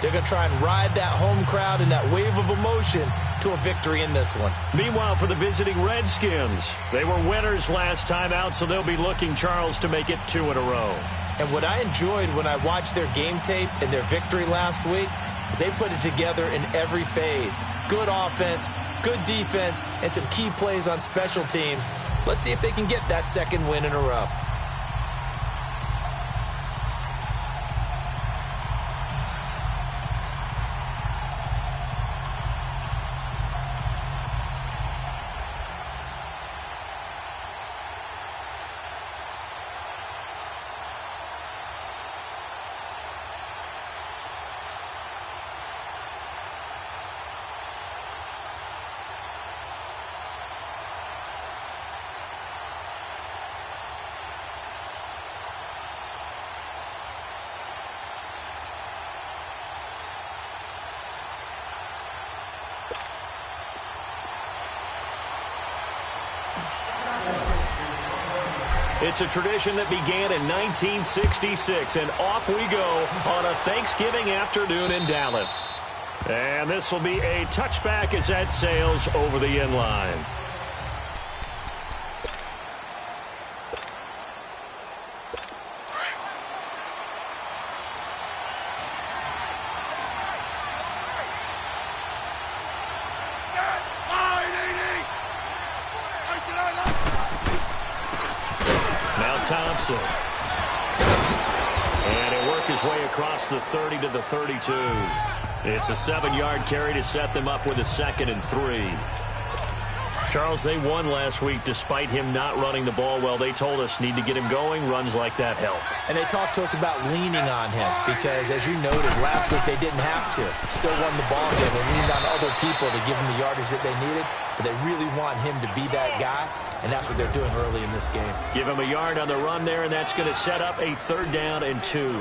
They're going to try and ride that home crowd and that wave of emotion to a victory in this one. Meanwhile, for the visiting Redskins, they were winners last time out, so they'll be looking, Charles, to make it 2 in a row. And what I enjoyed when I watched their game tape and their victory last week is they put it together in every phase. Good offense, good defense, and some key plays on special teams. Let's see if they can get that second win in a row. It's a tradition that began in 1966, and off we go on a Thanksgiving afternoon in Dallas. And this will be a touchback as that sails over the end line. Thompson. And he'll work his way across the 30 to the 32. It's a 7-yard carry to set them up with a 2nd and 3. Charles, they won last week despite him not running the ball well. They told us need to get him going. Runs like that help. And they talked to us about leaning on him because, as you noted, last week they didn't have to. Still won the ball game. They leaned on other people to give them the yardage that they needed, but they really want him to be that guy. And that's what they're doing early in this game. Give him a yard on the run there, and that's going to set up a 3rd down and 2.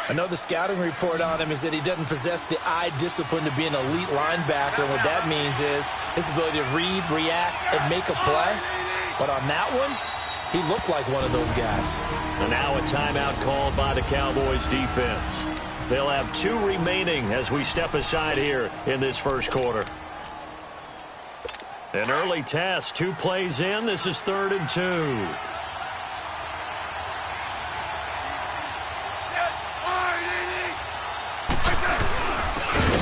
I know the scouting report on him is that he doesn't possess the eye discipline to be an elite linebacker. And what that means is his ability to read, react, and make a play. But on that one, he looked like one of those guys. And now a timeout called by the Cowboys defense. They'll have 2 remaining as we step aside here in this first quarter. An early test, 2 plays in. This is 3rd and 2.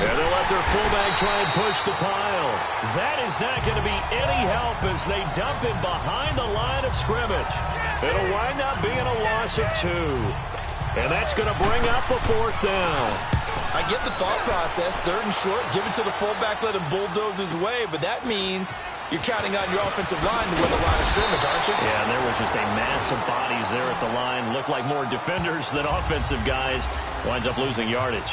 And they'll let their fullback try and push the pile. That is not going to be any help as they dump him behind the line of scrimmage. It'll wind up being a loss of 2. And that's going to bring up a 4th down. I get the thought process, 3rd and short, give it to the fullback, let him bulldoze his way, but that means you're counting on your offensive line to win the line of scrimmage, aren't you? Yeah, and there was just a mass of bodies there at the line. Looked like more defenders than offensive guys. Winds up losing yardage.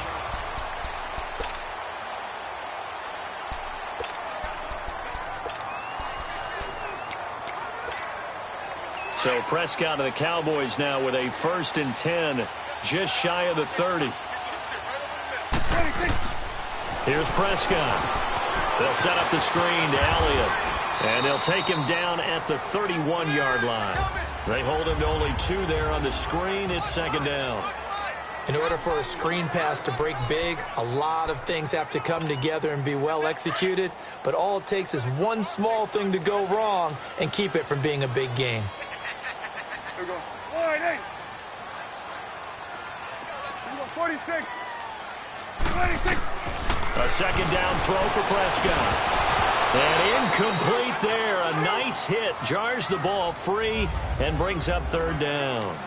So Prescott and the Cowboys now with a 1st and 10, just shy of the 30. Here's Prescott. They'll set up the screen to Elliott. And they'll take him down at the 31-yard line. They hold him to only 2 there on the screen. It's 2nd down. In order for a screen pass to break big, a lot of things have to come together and be well executed. But all it takes is one small thing to go wrong and keep it from being a big game. Here we go. 46. 26. A 2nd down throw for Prescott. And incomplete there. A nice hit. Jars the ball free and brings up 3rd down.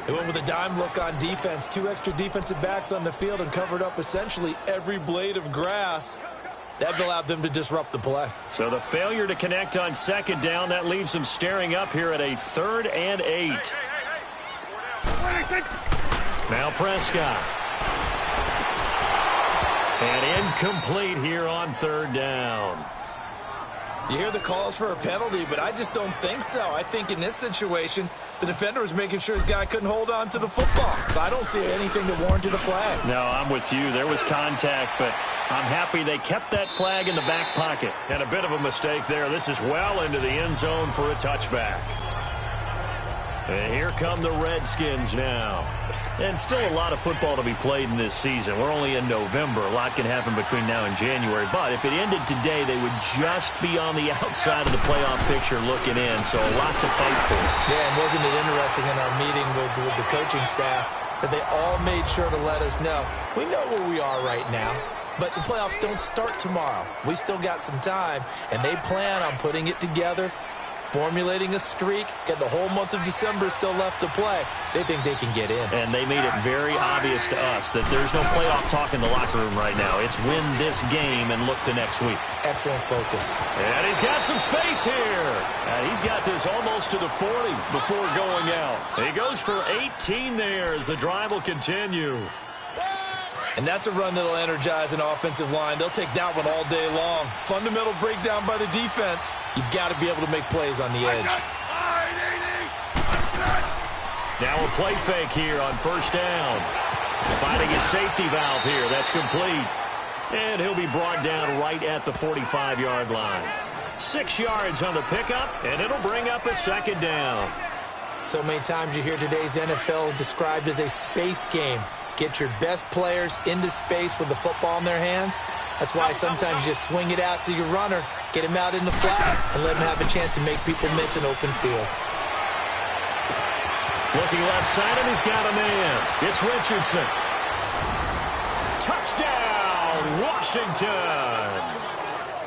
They went with a dime look on defense. 2 extra defensive backs on the field and covered up essentially every blade of grass. That allowed them to disrupt the play. So the failure to connect on 2nd down, that leaves them staring up here at a 3rd and 8. Now Prescott. And incomplete here on 3rd down. You hear the calls for a penalty, but I just don't think so. I think in this situation, the defender was making sure his guy couldn't hold on to the football. So I don't see anything that warranted a flag. No, I'm with you. There was contact, but I'm happy they kept that flag in the back pocket. And a bit of a mistake there. This is well into the end zone for a touchback. And here come the Redskins now. And still a lot of football to be played in this season. We're only in November. A lot can happen between now and January. But if it ended today, they would just be on the outside of the playoff picture looking in. So a lot to fight for. Yeah, and wasn't it interesting in our meeting with the coaching staff that they all made sure to let us know, we know where we are right now, but the playoffs don't start tomorrow. We still got some time, and they plan on putting it together, formulating a streak, get the whole month of December still left to play. They think they can get in. And they made it very obvious to us that there's no playoff talk in the locker room right now. It's win this game and look to next week. Excellent focus. And he's got some space here. And he's got this almost to the 40 before going out. He goes for 18 there as the drive will continue. And that's a run that'll energize an offensive line. They'll take that one all day long. Fundamental breakdown by the defense. You've got to be able to make plays on the edge. Now a play fake here on first down. Finding his safety valve here. That's complete. And he'll be brought down right at the 45-yard line. 6 yards on the pickup, and it'll bring up a second down. So many times you hear today's NFL described as a space game. Get your best players into space with the football in their hands. That's why sometimes you just swing it out to your runner, get him out in the flat, and let him have a chance to make people miss an open field. Looking left side, and he's got a man. It's Richardson. Touchdown, Washington.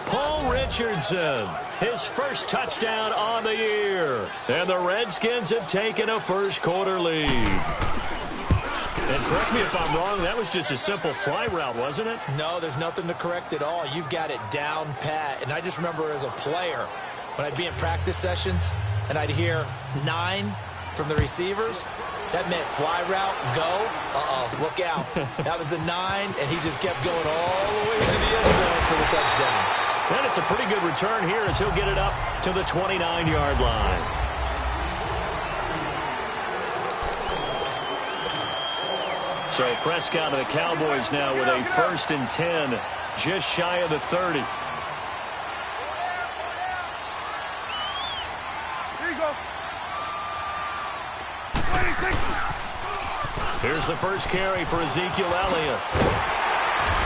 Paul Richardson, his first touchdown on the year. And the Redskins have taken a first-quarter lead. And correct me if I'm wrong, that was just a simple fly route, wasn't it? No, there's nothing to correct at all. You've got it down pat. And I just remember as a player, when I'd be in practice sessions and I'd hear 9 from the receivers, that meant fly route, go, look out. That was the 9, and he just kept going all the way to the end zone for the touchdown. And it's a pretty good return here as he'll get it up to the 29-yard line. So Prescott and the Cowboys now with a 1st and 10, just shy of the 30. Here you go. Here's the first carry for Ezekiel Elliott.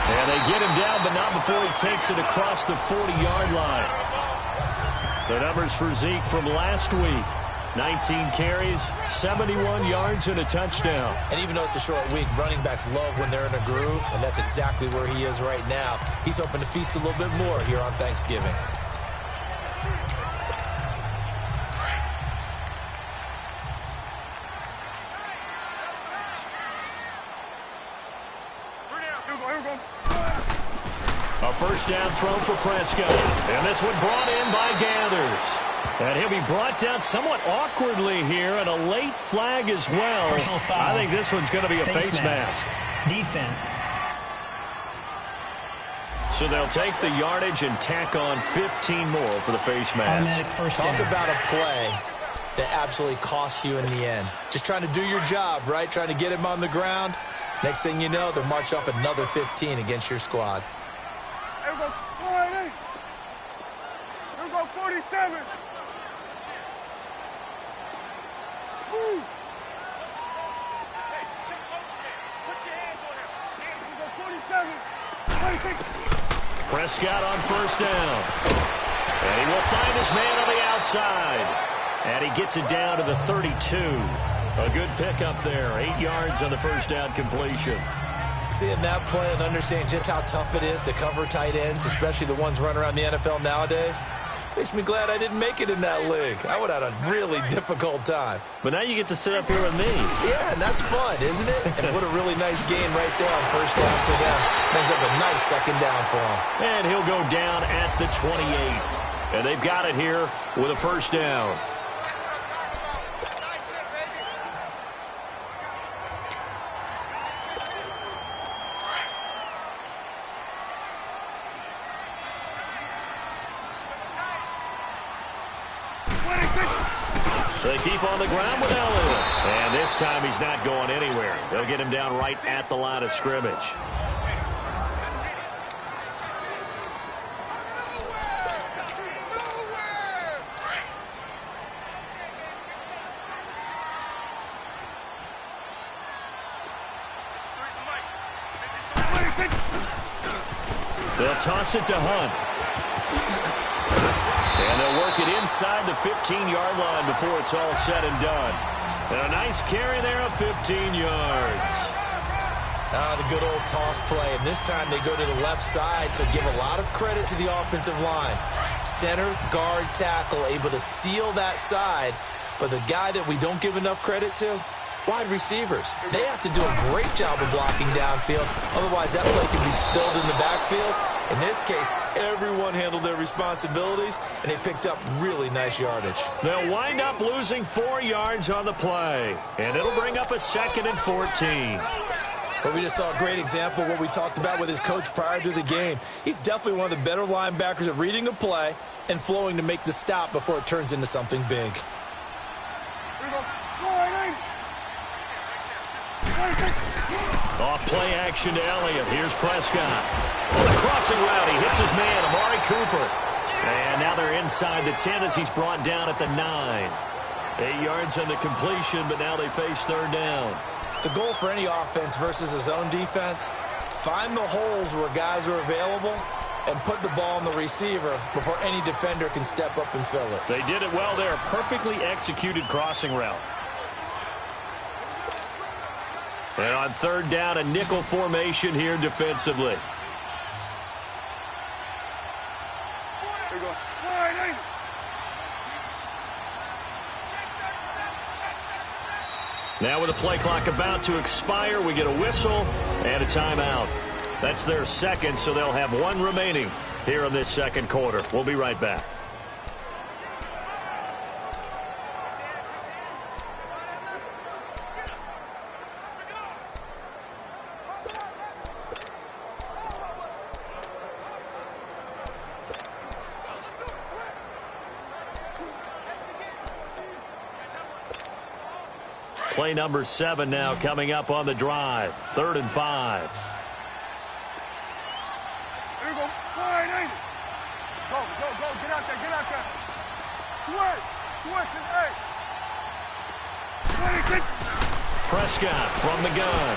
And they get him down, but not before he takes it across the 40-yard line. The numbers for Zeke from last week. 19 carries, 71 yards, and a touchdown. And even though it's a short week, running backs love when they're in a groove, and that's exactly where he is right now. He's hoping to feast a little bit more here on Thanksgiving. A first down throw for Prescott. And this one brought in by Gathers. And he'll be brought down somewhat awkwardly here, and a late flag as well. Personal foul. I think this one's going to be a face mask. Defense. So they'll take the yardage and tack on 15 more for the face mask. Automatic first down. Talk about a play that absolutely costs you in the end. Just trying to do your job, right? Trying to get him on the ground. Next thing you know, they'll march off another 15 against your squad. Here we go. 40. Here we go. 47. Woo. Hey, check motion man. Put your hands on him. Hands. Here we go. 47. 26. Prescott on first down. And he will find his man on the outside. And he gets it down to the 32. A good pickup there. 8 yards on the first down completion. Seeing that play and understanding just how tough it is to cover tight ends, especially the ones running around the NFL nowadays, makes me glad I didn't make it in that league. I would have had a really difficult time. But now you get to sit up here with me. Yeah, and that's fun, isn't it? And what a really nice game right there on first down for them. Ends up a nice second down for him. And he'll go down at the 28. And they've got it here with a first down. They keep on the ground with Elliott. And this time he's not going anywhere. They'll get him down right at the line of scrimmage. They'll toss it to Hunt. And they'll work it inside the 15-yard line before it's all said and done. And a nice carry there of 15 yards. The good old toss play, and this time they go to the left side, so give a lot of credit to the offensive line. Center, guard, tackle, able to seal that side, but the guy that we don't give enough credit to, wide receivers. They have to do a great job of blocking downfield, otherwise that play can be spilled in the backfield. In this case, everyone handled their responsibilities, and they picked up really nice yardage. They'll wind up losing 4 yards on the play, and it'll bring up a 2nd and 14. But we just saw a great example of what we talked about with his coach prior to the game. He's definitely one of the better linebackers at reading a play and flowing to make the stop before it turns into something big. Off play action to Elliott. Here's Prescott. On the crossing route, he hits his man, Amari Cooper. And now they're inside the 10 as he's brought down at the 9. 8 yards on the completion, but now they face 3rd down. The goal for any offense versus his own defense, find the holes where guys are available and put the ball on the receiver before any defender can step up and fill it. They did it well there. Perfectly executed crossing route. And on 3rd down, a nickel formation here defensively. Now with the play clock about to expire, we get a whistle and a timeout. That's their 2nd, so they'll have 1 remaining here in this 2nd quarter. We'll be right back. Play number 7 now coming up on the drive. 3rd and 5. There you go. Go, get out there. Switch it, hey. Prescott from the gun.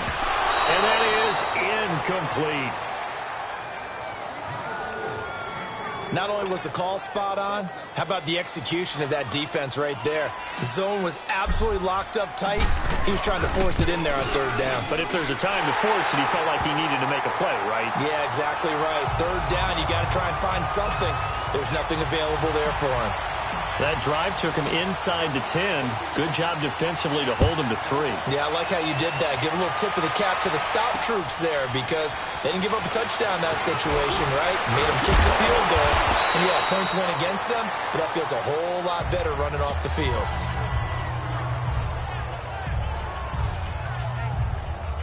And that is incomplete. Not only was the call spot on, how about the execution of that defense right there? The zone was absolutely locked up tight. He was trying to force it in there on 3rd down. But if there's a time to force it, he felt like he needed to make a play, right? Yeah, exactly right. 3rd down, you got to try and find something. There's nothing available there for him. That drive took him inside the 10. Good job defensively to hold him to 3. Yeah, I like how you did that. Give a little tip of the cap to the stop troops there because they didn't give up a touchdown in that situation, right? Made them kick the field goal. And yeah, points went against them, but that feels a whole lot better running off the field.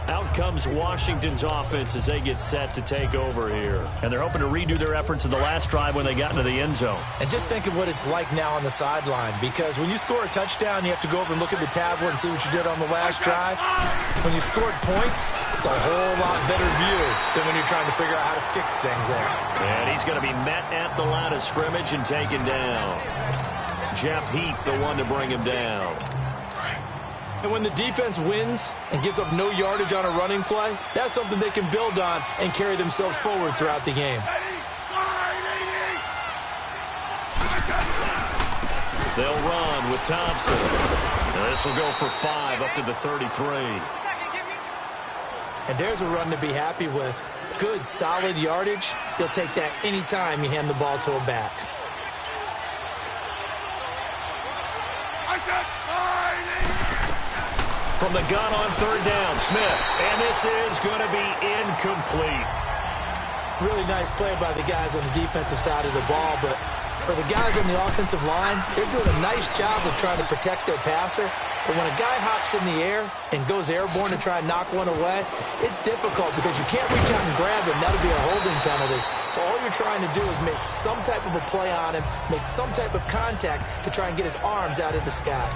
Out comes Washington's offense as they get set to take over here. And they're hoping to redo their efforts in the last drive when they got into the end zone. And just think of what it's like now on the sideline, because when you score a touchdown, you have to go over and look at the tablet and see what you did on the last drive. When you scored points, it's a whole lot better view than when you're trying to figure out how to fix things there. And he's going to be met at the line of scrimmage and taken down. Jeff Heath, the one to bring him down. And when the defense wins and gives up no yardage on a running play, that's something they can build on and carry themselves forward throughout the game. They'll run with Thompson. And this will go for 5 up to the 33. And there's a run to be happy with. Good, solid yardage. He'll take that anytime you hand the ball to a back. From the gun on 3rd down, Smith. And this is going to be incomplete. Really nice play by the guys on the defensive side of the ball, but for the guys on the offensive line, they're doing a nice job of trying to protect their passer. But when a guy hops in the air and goes airborne to try and knock one away, it's difficult because you can't reach out and grab him. That'll be a holding penalty. So all you're trying to do is make some type of a play on him, make some type of contact to try and get his arms out of the sky.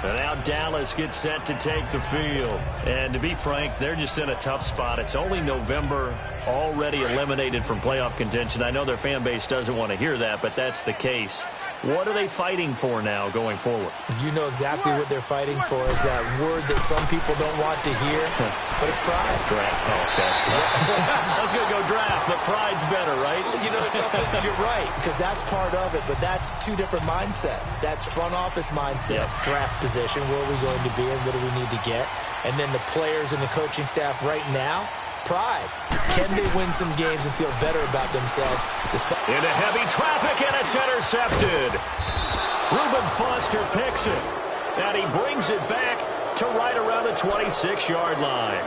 And now Dallas gets set to take the field. And to be frank, they're just in a tough spot. It's only November, already eliminated from playoff contention. I know their fan base doesn't want to hear that, but that's the case. What are they fighting for now going forward? You know exactly what they're fighting for is that word that some people don't want to hear, but it's pride. Draft. Oh, okay. I was going to go draft, but pride's better, right? You know something? You're right, because that's part of it, but that's two different mindsets. That's front office mindset, draft position, where are we going to be and what do we need to get? And then the players and the coaching staff right now, pride. Can they win some games and feel better about themselves? Into heavy traffic, and it's intercepted. Reuben Foster picks it, and he brings it back to right around the 26-yard line.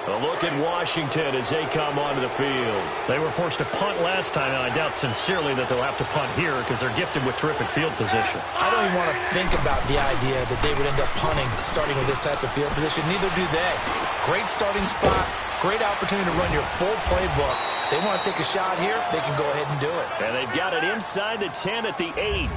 A look at Washington as they come onto the field. They were forced to punt last time, and I doubt sincerely that they'll have to punt here because they're gifted with terrific field position. I don't even want to think about the idea that they would end up punting starting with this type of field position. Neither do they. Great starting spot, great opportunity to run your full playbook. They want to take a shot here, they can go ahead and do it. And they've got it inside the 10 at the 8.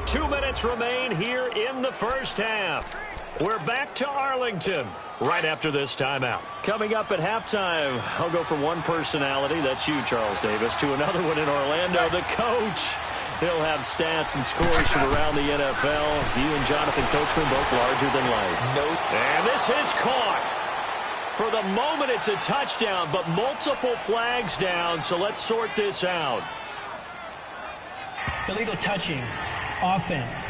2 minutes remain here in the first half. We're back to Arlington right after this timeout. Coming up at halftime, I'll go from one personality, that's you, Charles Davis, to another one in Orlando, the coach. He'll have stats and scores from around the NFL. You and Jonathan Coachman both larger than life. Nope. And this is caught. For the moment, it's a touchdown, but multiple flags down, so let's sort this out. Illegal touching. Offense.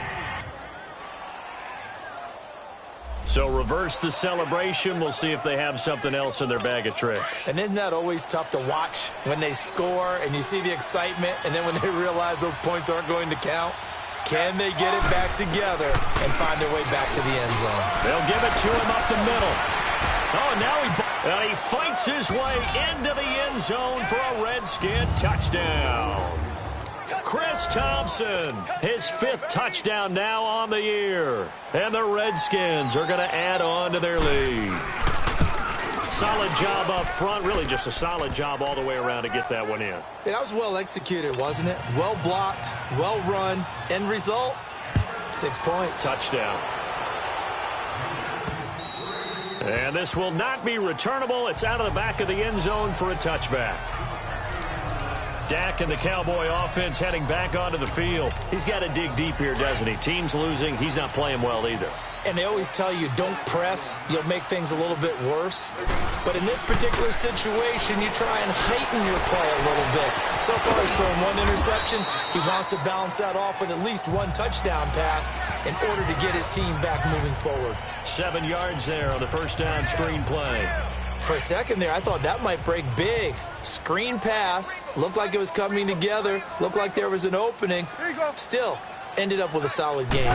So reverse the celebration. We'll see if they have something else in their bag of tricks. And isn't that always tough to watch when they score and you see the excitement and then when they realize those points aren't going to count? Can they get it back together and find their way back to the end zone? They'll give it to him up the middle. Oh, and now he fights his way into the end zone for a Redskin touchdown. Chris Thompson, his 5th touchdown now on the year. And the Redskins are going to add on to their lead. Solid job up front, really just a solid job all the way around to get that one in. That was well executed, wasn't it? Well blocked, well run. End result, 6 points. Touchdown. And this will not be returnable. It's out of the back of the end zone for a touchback. Dak and the Cowboy offense heading back onto the field. He's got to dig deep here, doesn't he? Team's losing. He's not playing well either. And they always tell you, don't press. You'll make things a little bit worse. But in this particular situation, you try and heighten your play a little bit. So far, he's thrown 1 interception. He wants to balance that off with at least 1 touchdown pass in order to get his team back moving forward. 7 yards there on the first down screen play. For a second there, I thought that might break big. Screen pass. Looked like it was coming together. Looked like there was an opening. Still, ended up with a solid game.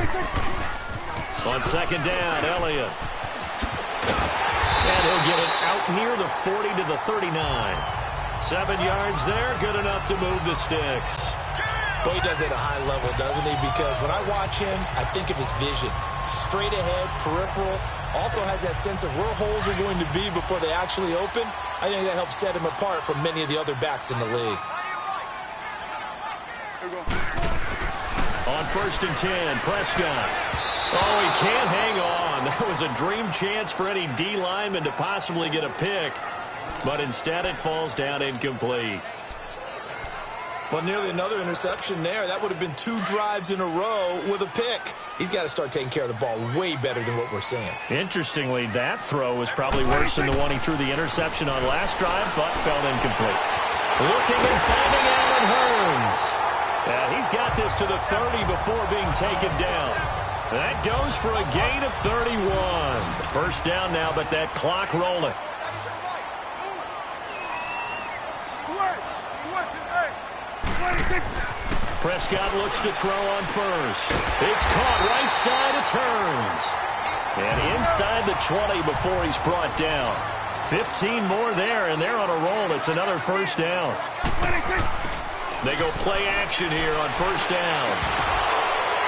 On second down, Elliott. And he'll get it out near the 40 to the 39. 7 yards there, good enough to move the sticks. Boy, he does it at a high level, doesn't he? Because when I watch him, I think of his vision. Straight ahead, peripheral. Also has that sense of where holes are going to be before they actually open. I think that helps set him apart from many of the other backs in the league. On 1st and 10, Prescott. Oh, he can't hang on. That was a dream chance for any D lineman to possibly get a pick. But instead it falls down incomplete. Well, nearly another interception there. That would have been 2 drives in a row with a pick. He's got to start taking care of the ball way better than what we're seeing. Interestingly, that throw was probably worse than the one he threw the interception on last drive, but fell incomplete. Looking and finding Allen Hurns. He's got this to the 30 before being taken down. That goes for a gain of 31. First down now, but that clock rolling. Prescott looks to throw on first. It's caught right side, it turns. And inside the 20 before he's brought down. 15 more there, and they're on a roll. It's another first down. They go play action here on first down.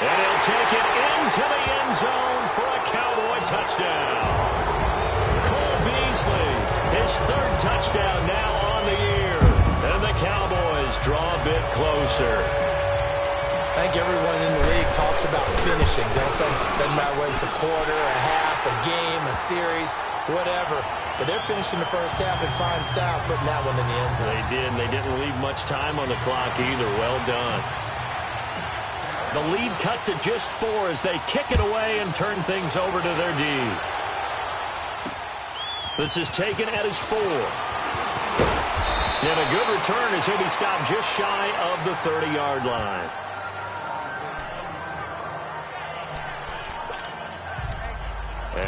And he'll take it into the end zone for a Cowboy touchdown. Cole Beasley, his 3rd touchdown now on the year. And the Cowboys draw a bit closer. I think everyone in the league talks about finishing, don't they? Doesn't matter whether it's a quarter, a half, a game, a series. whatever. But they're finishing the first half in fine style, putting that one in the end zone. They did. They didn't leave much time on the clock either. Well done. The lead cut to just 4 as they kick it away and turn things over to their D. This is taken at his 4. And a good return as he'll be stopped just shy of the 30-yard line.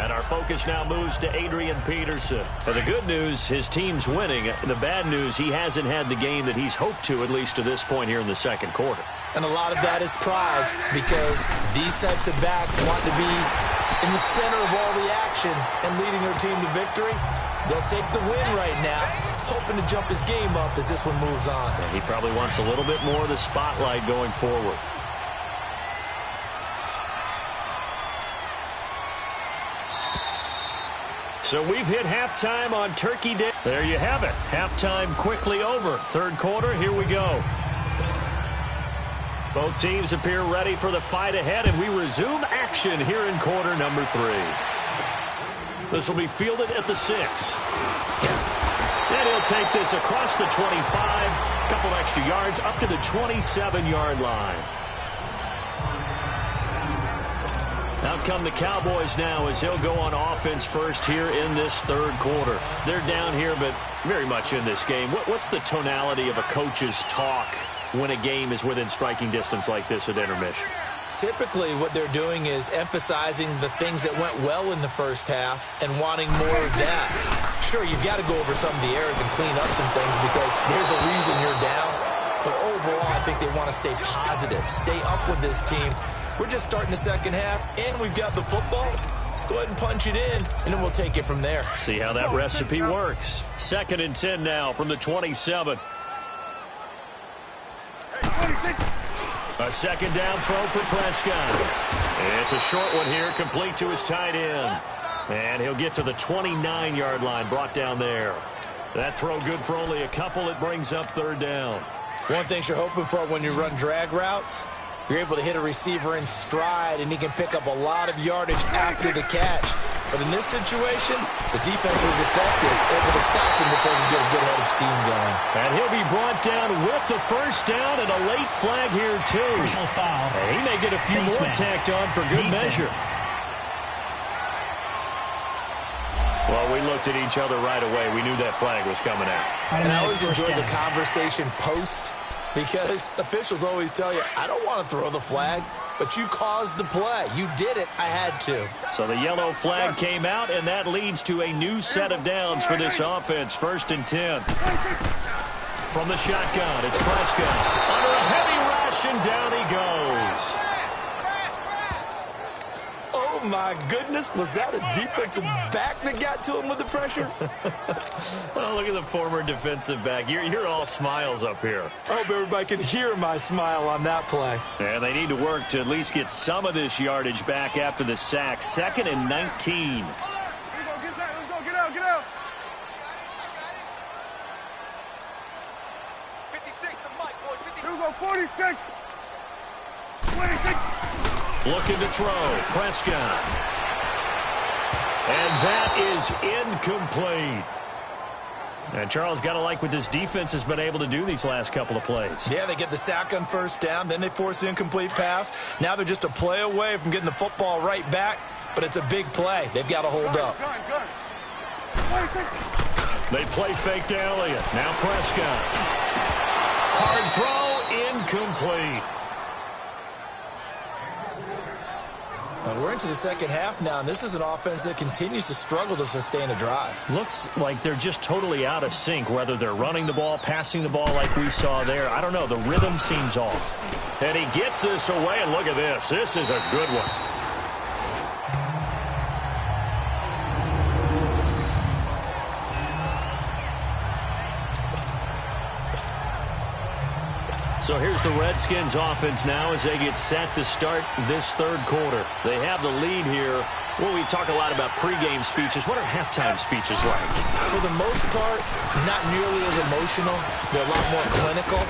And our focus now moves to Adrian Peterson. And the good news, his team's winning. The bad news, he hasn't had the game that he's hoped to, at least to this point here in the second quarter. And a lot of that is pride, because these types of backs want to be in the center of all the action and leading their team to victory. They'll take the win right now, hoping to jump his game up as this one moves on. And he probably wants a little bit more of the spotlight going forward. So we've hit halftime on Turkey Day. There you have it. Halftime quickly over. Third quarter, here we go. Both teams appear ready for the fight ahead, and we resume action here in quarter number 3. This will be fielded at the 6. And he'll take this across the 25, a couple extra yards, up to the 27-yard line. Out come the Cowboys now as they'll go on offense first here in this third quarter. They're down here, but very much in this game. What's the tonality of a coach's talk when a game is within striking distance like this at intermission? Typically, what they're doing is emphasizing the things that went well in the first half and wanting more of that. Sure, you've got to go over some of the errors and clean up some things because there's a reason you're down. But overall, I think they want to stay positive, stay up with this team. We're just starting the second half, and we've got the football. Let's go ahead and punch it in, and then we'll take it from there. See how that recipe works. 2nd and 10 now from the 27. A second down throw for Prescott. It's a short one here, complete to his tight end. And he'll get to the 29-yard line, brought down there. That throw good for only a couple. It brings up 3rd down. One thing you're hoping for when you run drag routes, you're able to hit a receiver in stride, and he can pick up a lot of yardage after the catch. But in this situation, the defense was effective, able to stop him before he could get a good head of steam going. And he'll be brought down with the first down and a late flag here, too. Personal foul. And he may get a few more tacked on for good measure. Well, we looked at each other right away. We knew that flag was coming out. And I always enjoy the conversation post, because officials always tell you, I don't want to throw the flag, but you caused the play. You did it. I had to. So the yellow flag came out, and that leads to a new set of downs for this offense. 1st and 10. From the shotgun, it's Prescott. Under a heavy rush, and down he goes. Oh, my goodness. Was that a defensive back that got to him with the pressure? Well, look at the former defensive back. You're all smiles up here. I hope everybody can hear my smile on that play. And they need to work to at least get some of this yardage back after the sack. 2nd and 19. Let's go, get out, get out. 56, the mic, boys. 56. Here we go, 46. 26. Looking to throw. Prescott. And that is incomplete. And Charles, got to like what this defense has been able to do these last couple of plays. Yeah, they get the sack on 1st down, then they force the incomplete pass. Now they're just a play away from getting the football right back, but it's a big play. They've got to hold up. They play fake to Elliott. Now Prescott. Hard throw, incomplete. We're into the second half now, and this is an offense that continues to struggle to sustain a drive. Looks like they're just totally out of sync, whether they're running the ball, passing the ball like we saw there. I don't know. The rhythm seems off. And he gets this away, and look at this. This is a good one. So here's the Redskins offense now as they get set to start this third quarter. They have the lead here. Well, we talk a lot about pregame speeches. What are halftime speeches like? For the most part, not nearly as emotional. They're a lot more clinical.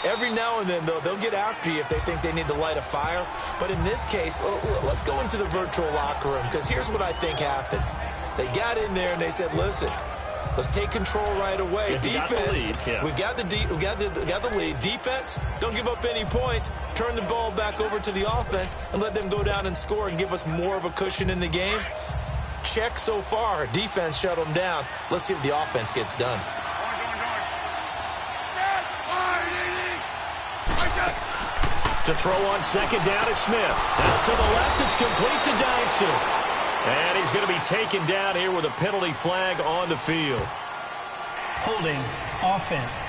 Every now and then, though, they'll get after you if they think they need to light a fire. But in this case, let's go into the virtual locker room, because here's what I think happened. They got in there and they said, listen, let's take control right away. Defense, we got the lead. Defense, don't give up any points. Turn the ball back over to the offense and let them go down and score and give us more of a cushion in the game. Check so far. Defense shut them down. Let's see if the offense gets done. To throw on second down is Smith. Out to the left, it's complete to Dyson. And he's going to be taken down here with a penalty flag on the field. Holding offense.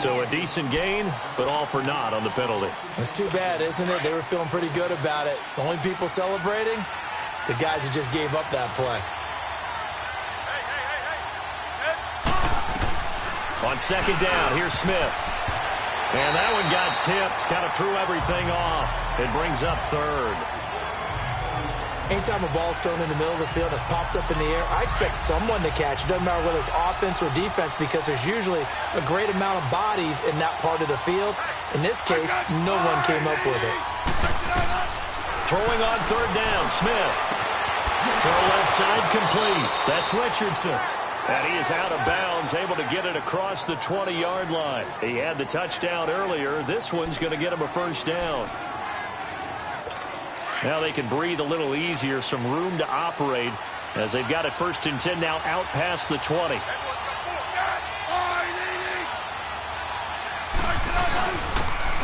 So a decent gain, but all for naught on the penalty. It's too bad, isn't it? They were feeling pretty good about it. The only people celebrating, the guys who just gave up that play. On second down, here's Smith. And that one got tipped, kind of threw everything off. It brings up third. Anytime a ball's thrown in the middle of the field and it's popped up in the air, I expect someone to catch. It doesn't matter whether it's offense or defense because there's usually a great amount of bodies in that part of the field. In this case, no one came up with it. Throwing on third down, Smith. Throw left side complete. That's Richardson. And he is out of bounds, able to get it across the 20-yard line. He had the touchdown earlier. This one's going to get him a first down. Now they can breathe a little easier, some room to operate as they've got it 1st and 10 now out past the 20.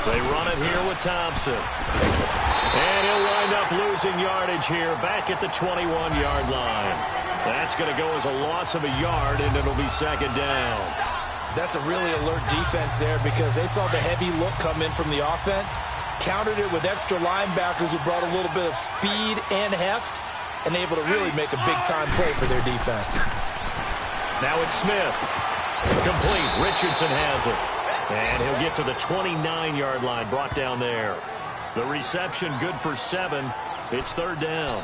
They run it here with Thompson. And he'll wind up losing yardage here back at the 21-yard line. That's going to go as a loss of a yard, and it'll be second down. That's a really alert defense there because they saw the heavy look come in from the offense, countered it with extra linebackers who brought a little bit of speed and heft, and able to really make a big-time play for their defense. Now it's Smith. Complete. Richardson has it. And he'll get to the 29-yard line, brought down there. The reception good for 7. It's third down.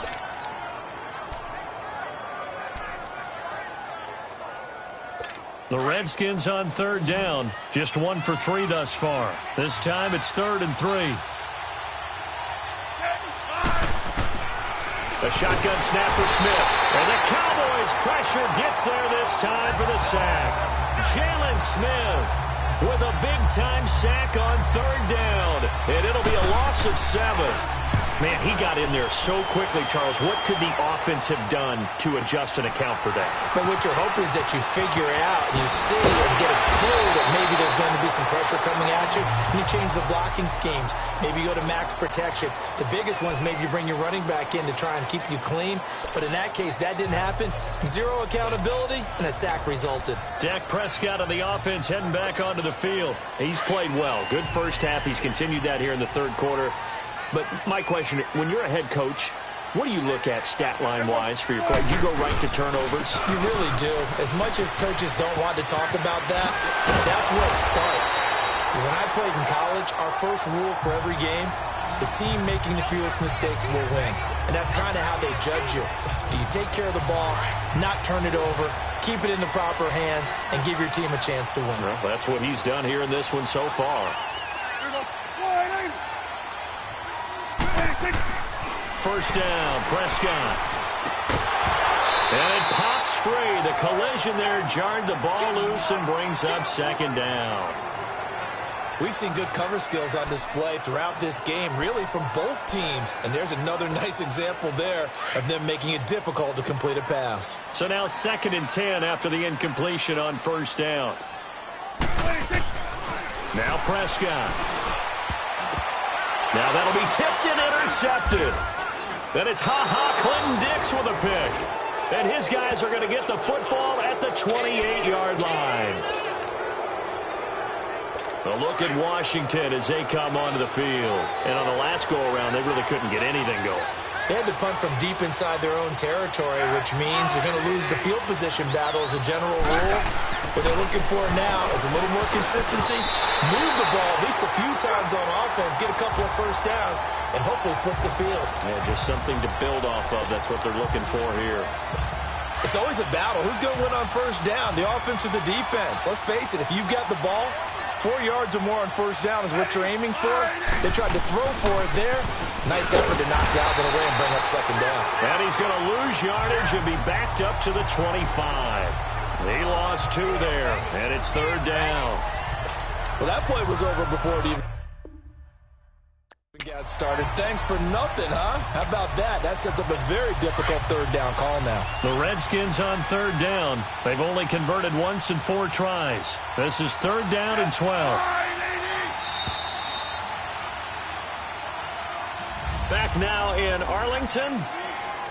The Redskins on third down. Just 1 for 3 thus far. This time it's 3rd and 3. A shotgun snap for Smith. And the Cowboys pressure gets there this time for the sack. Jalen Smith with a big-time sack on third down. And it'll be a loss of 7. Man, he got in there so quickly, Charles. What could the offense have done to adjust and account for that? But what you're hoping is that you figure it out and you see and get a clue that maybe there's going to be some pressure coming at you. And you change the blocking schemes. Maybe you go to max protection. The biggest ones, maybe you bring your running back in to try and keep you clean. But in that case, that didn't happen. 0 accountability, and a sack resulted. Dak Prescott on the offense heading back onto the field. He's played well. Good first half. He's continued that here in the third quarter. But my question, when you're a head coach, what do you look at stat line-wise for your play? Do you go right to turnovers? You really do. As much as coaches don't want to talk about that, that's where it starts. When I played in college, our first rule for every game, the team making the fewest mistakes will win. And that's kind of how they judge you. Do you take care of the ball, not turn it over, keep it in the proper hands, and give your team a chance to win? Well, that's what he's done here in this one so far. First down, Prescott. And it pops free. The collision there jarred the ball loose and brings up second down. We've seen good cover skills on display throughout this game, really from both teams. And there's another nice example there of them making it difficult to complete a pass. So now 2nd and 10 after the incompletion on first down. Now Prescott. Now that'll be tipped and intercepted. Then it's Clinton Dix with a pick. And his guys are going to get the football at the 28-yard line. A look at Washington as they come onto the field. And on the last go-around, they really couldn't get anything going. They had to punt from deep inside their own territory, which means you're going to lose the field position battle as a general rule. What they're looking for now is a little more consistency, move the ball at least a few times on offense, get a couple of first downs, and hopefully flip the field. Yeah, just something to build off of. That's what they're looking for here. It's always a battle. Who's going to win on first down, the offense or the defense? Let's face it, if you've got the ball, 4 yards or more on first down is what you're aiming for. They tried to throw for it there. Nice effort to knock Godwin away and bring up second down. And he's going to lose yardage and be backed up to the 25. He lost 2 there, and it's third down. Well, that play was over before it even got started. Thanks for nothing, huh? How about that? That sets up a very difficult third down call now. The Redskins on third down. They've only converted once in 4 tries. This is third down and 12. Back now in Arlington.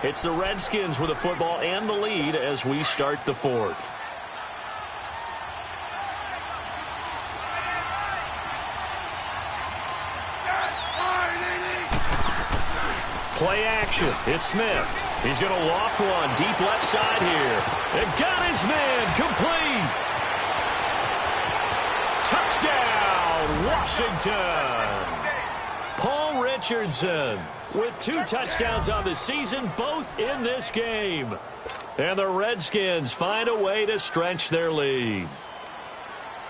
It's the Redskins with the football and the lead as we start the fourth. Play action. It's Smith. He's going to loft one deep left side here. And got his man complete. Touchdown, Washington. Paul Richardson with 2 touchdowns on the season, both in this game. And the Redskins find a way to stretch their lead.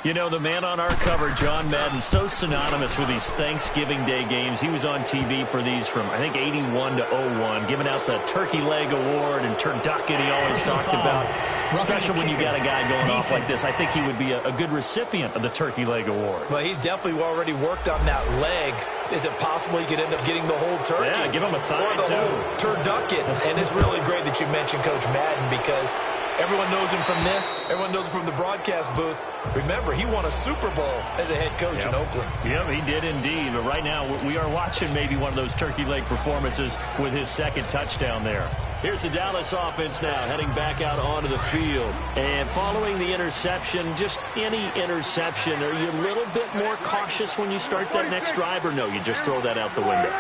You know, the man on our cover, John Madden, so synonymous with these Thanksgiving Day games. He was on TV for these from, I think, 81 to 01, giving out the Turkey Leg Award and turducken he always talked about. Especially when you got a guy going off like this. I think he would be a good recipient of the Turkey Leg Award. Well, he's definitely already worked on that leg. Is it possible he could end up getting the whole turkey? Yeah, give him a thigh, or the whole turducken. And it's really great that you mentioned Coach Madden because everyone knows him from this. Everyone knows him from the broadcast booth. Remember, he won a Super Bowl as a head coach in Oakland. Yep, he did indeed. But right now, we are watching maybe one of those turkey leg performances with his second touchdown there. Here's the Dallas offense now, heading back out onto the field. And following the interception, just any interception, are you a little bit more cautious when you start that next drive, or no, you just throw that out the window?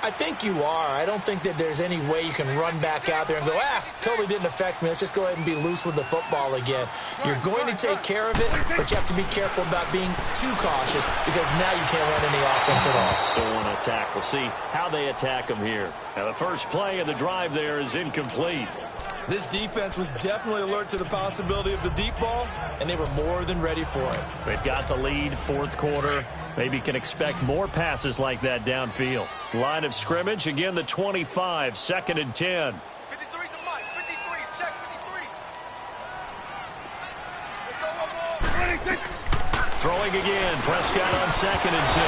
I think you are. I don't think that there's any way you can run back out there and go, totally didn't affect me. Let's just go ahead and be loose with the football again. You're going to take care of it, but you have to be careful about being too cautious because now you can't run any offense at all. Still want to attack. We'll see how they attack them here. Now, the first play of the drive there is incomplete. This defense was definitely alert to the possibility of the deep ball, and they were more than ready for it. They've got the lead, fourth quarter. Maybe can expect more passes like that downfield. Line of scrimmage, again, the 25, 2nd and 10. 53's the mic. 53, check 53. Let's go one more. Throwing again, Prescott on 2nd and 10.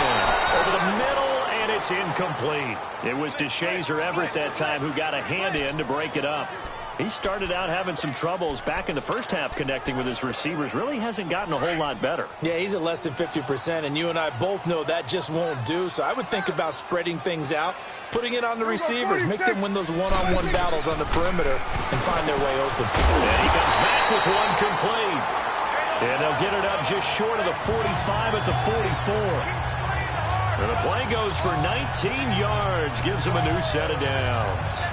Over the middle, and it's incomplete. It was DeShazer Everett that time who got a hand in to break it up. He started out having some troubles back in the first half connecting with his receivers. Really hasn't gotten a whole lot better. Yeah, he's at less than 50%, and you and I both know that just won't do. So I would think about spreading things out, putting it on the receivers, make them win those one-on-one battles on the perimeter, and find their way open. And he comes back with one complete. And they'll get it up just short of the 45 at the 44. And the play goes for 19 yards, gives them a new set of downs.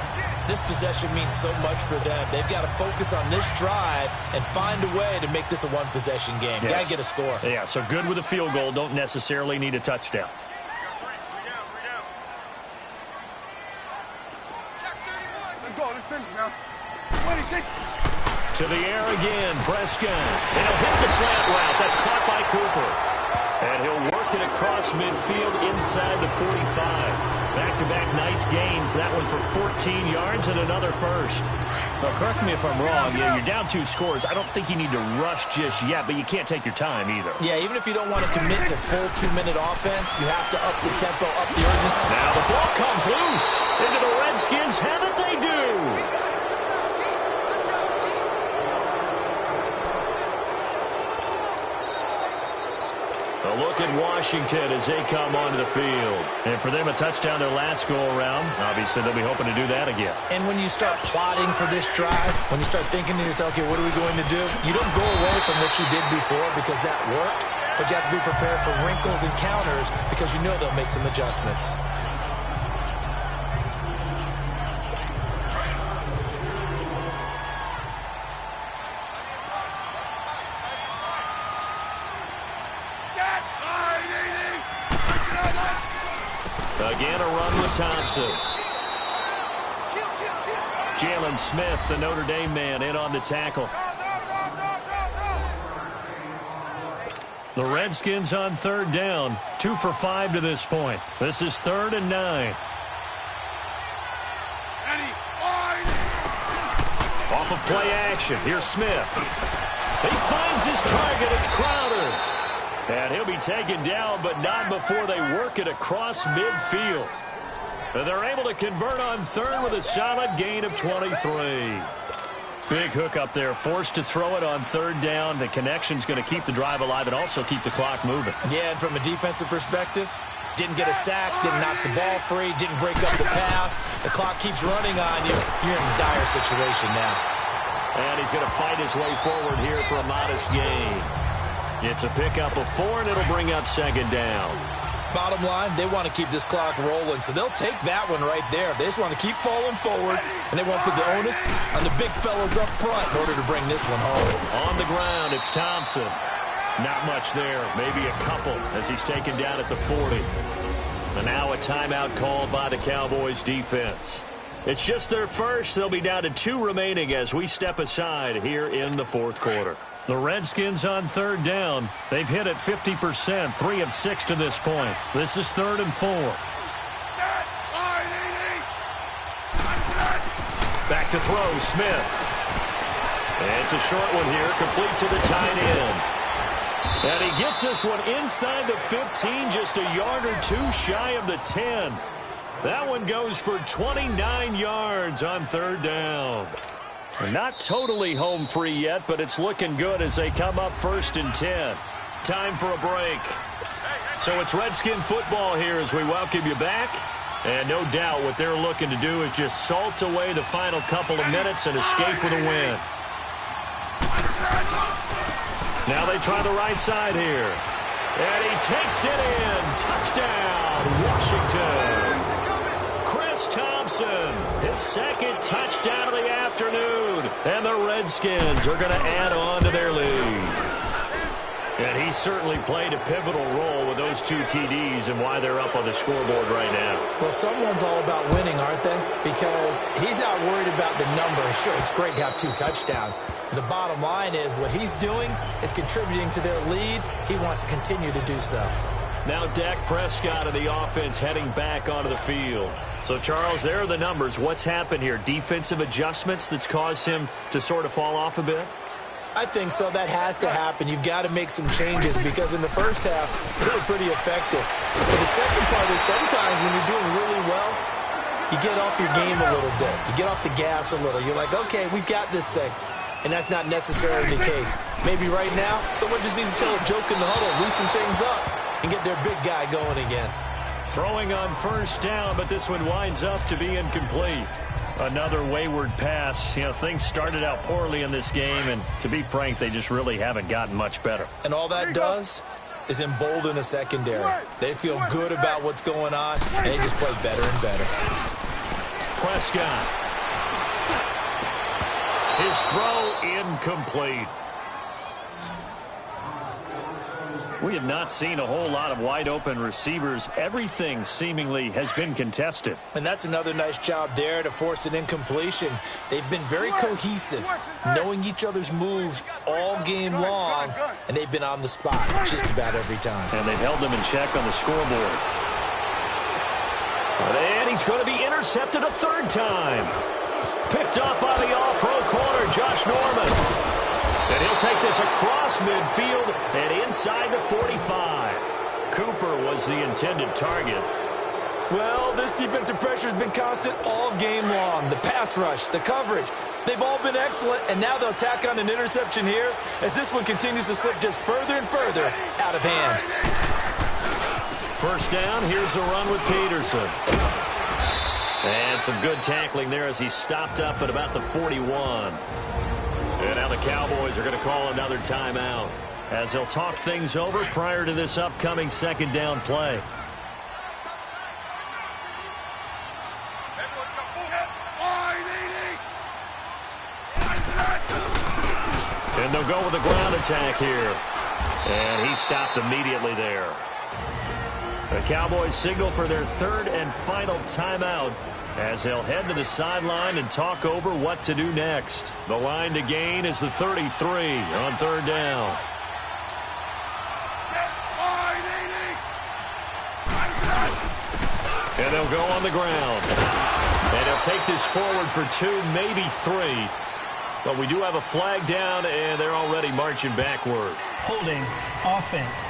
This possession means so much for them. They've got to focus on this drive and find a way to make this a one-possession game. Yes. Got to get a score. Yeah, so good with a field goal. Don't necessarily need a touchdown. Let's go. Let's finish now. 26. To the air again, Prescott. And he'll hit the slant route. That's caught by Cooper. And he'll work it across midfield inside the 45. Back-to-back nice gains. That one for 14 yards and another first. Now, correct me if I'm wrong. You're down 2 scores. I don't think you need to rush just yet, but you can't take your time either. Yeah, even if you don't want to commit to full 2-minute offense, you have to up the tempo, up the urgency. Now the ball comes loose into the Redskins. Haven't they do? A look at Washington as they come onto the field. And for them, a touchdown their last go-around. Obviously, they'll be hoping to do that again. And when you start plotting for this drive, when you start thinking to yourself, okay, what are we going to do? You don't go away from what you did before because that worked, but you have to be prepared for wrinkles and counters because you know they'll make some adjustments. Again, a run with Thompson. Jalen Smith, the Notre Dame man, in on the tackle. The Redskins on third down, 2 for 5 to this point. This is 3rd and 9. Off of play action, here's Smith. He finds his target, it's Crowder. And he'll be taken down, but not before they work it across midfield. And they're able to convert on third with a solid gain of 23. Big hook up there, forced to throw it on third down. The connection's going to keep the drive alive and also keep the clock moving. Yeah, and from a defensive perspective, didn't get a sack, didn't knock the ball free, didn't break up the pass. The clock keeps running on you. You're in a dire situation now. And he's going to fight his way forward here for a modest gain. It's a pickup of 4, and it'll bring up 2nd down. Bottom line, they want to keep this clock rolling, so they'll take that one right there. They just want to keep falling forward, and they want to put the onus on the big fellas up front in order to bring this one home. On the ground, it's Thompson. Not much there, maybe a couple as he's taken down at the 40. And now a timeout called by the Cowboys defense. It's just their first. They'll be down to 2 remaining as we step aside here in the 4th quarter. The Redskins on third down. They've hit it 50%, 3 of 6 to this point. This is 3rd and 4. Back to throw, Smith. And it's a short one here, complete to the tight end. And he gets this one inside the 15, just a yard or 2 shy of the 10. That one goes for 29 yards on third down. They're not totally home free yet, but it's looking good as they come up 1st and 10. Time for a break. So it's Redskin football here as we welcome you back. And no doubt what they're looking to do is just salt away the final couple of minutes and escape with a win. Now they try the right side here. And he takes it in. Touchdown, Washington. Chris Thompson, his 2nd touchdown of the afternoon. And the Redskins are going to add on to their lead. And he certainly played a pivotal role with those 2 TDs and why they're up on the scoreboard right now. Well, someone's all about winning, aren't they? Because he's not worried about the number. Sure, it's great to have 2 touchdowns. But the bottom line is what he's doing is contributing to their lead. He wants to continue to do so. Now Dak Prescott of the offense heading back onto the field. So, Charles, there are the numbers. What's happened here? Defensive adjustments that's caused him to sort of fall off a bit? I think so. That has to happen. You've got to make some changes because in the first half, they were pretty effective. But the second part is sometimes when you're doing really well, you get off your game a little bit. You get off the gas a little. You're like, okay, we've got this thing. And that's not necessarily the case. Maybe right now, someone just needs to tell a joke in the huddle, loosen things up, and get their big guy going again. Throwing on 1st down, but this one winds up to be incomplete. Another wayward pass. You know, things started out poorly in this game, and to be frank, they just really haven't gotten much better. And all that does is embolden a secondary. They feel good about what's going on, and they just play better and better. Prescott. His throw incomplete. We have not seen a whole lot of wide-open receivers. Everything seemingly has been contested. And that's another nice job there to force an incompletion. They've been very cohesive, knowing each other's moves all game long, and they've been on the spot just about every time. And they've held them in check on the scoreboard. And he's going to be intercepted a 3rd time. Picked up by the all-pro corner, Josh Norman. And he'll take this across midfield and inside the 45. Cooper was the intended target. Well, this defensive pressure has been constant all game long. The pass rush, the coverage, they've all been excellent, and now they'll tack on an interception here as this one continues to slip just further and further out of hand. 1st down, here's a run with Peterson. And some good tackling there as he stopped up at about the 41. And now the Cowboys are going to call another timeout as they'll talk things over prior to this upcoming 2nd down play. And they'll go with a ground attack here. And he stopped immediately there. The Cowboys signal for their 3rd and final timeout as they'll head to the sideline and talk over what to do next. The line to gain is the 33 on 3rd down. And they'll go on the ground. And he'll take this forward for 2, maybe 3. But we do have a flag down, and they're already marching backward. Holding offense.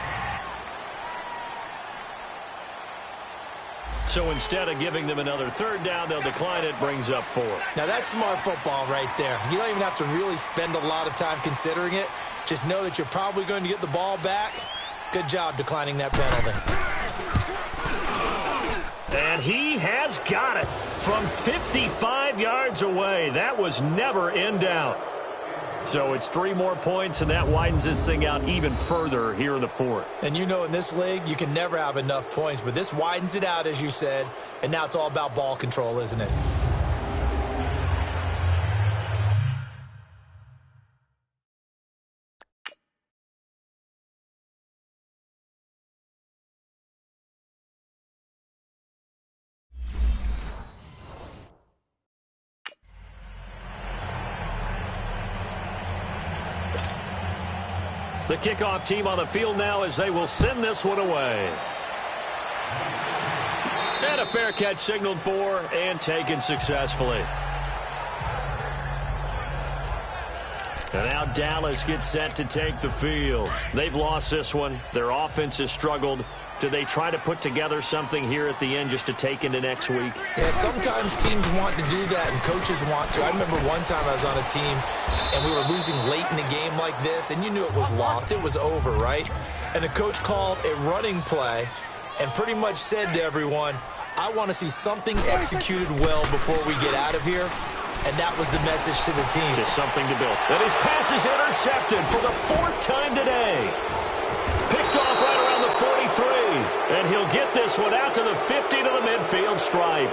So instead of giving them another 3rd down, they'll decline it, brings up 4. Now, that's smart football right there. You don't even have to really spend a lot of time considering it. Just know that you're probably going to get the ball back. Good job declining that penalty. And he has got it from 55 yards away. That was never in doubt. So it's 3 more points, and that widens this thing out even further here in the 4th. And you know, in this league, you can never have enough points, but this widens it out, as you said, and now it's all about ball control, isn't it? The kickoff team on the field now as they will send this one away. And a fair catch signaled for and taken successfully. And now Dallas gets set to take the field. They've lost this one. Their offense has struggled. Do they try to put together something here at the end just to take into next week? Yeah, sometimes teams want to do that and coaches want to. I remember one time I was on a team and we were losing late in the game like this, and you knew it was lost. It was over, right? And the coach called a running play and pretty much said to everyone, I want to see something executed well before we get out of here. And that was the message to the team. Just something to build. And his pass is intercepted for the 4th time today. Picked off right around the 43. And he'll get this one out to the 50 to the midfield stripe.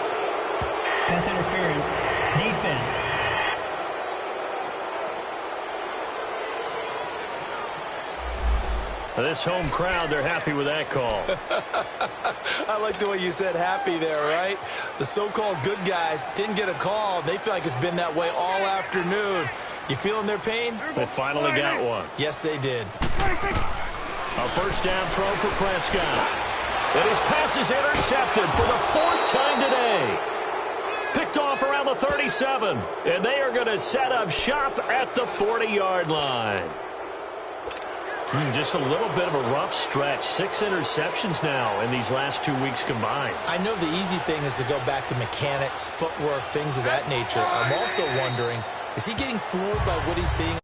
Pass interference. Defense. This home crowd, they're happy with that call. I like the way you said happy there, right? The so-called good guys didn't get a call. They feel like it's been that way all afternoon. You feeling their pain? They finally got one. Yes, they did. A 1st down throw for Prescott. And his pass is intercepted for the 4th time today. Picked off around the 37. And they are going to set up shop at the 40-yard line. Just a little bit of a rough stretch. 6 interceptions now in these last 2 weeks combined. I know the easy thing is to go back to mechanics, footwork, things of that nature. I'm also wondering, is he getting fooled by what he's seeing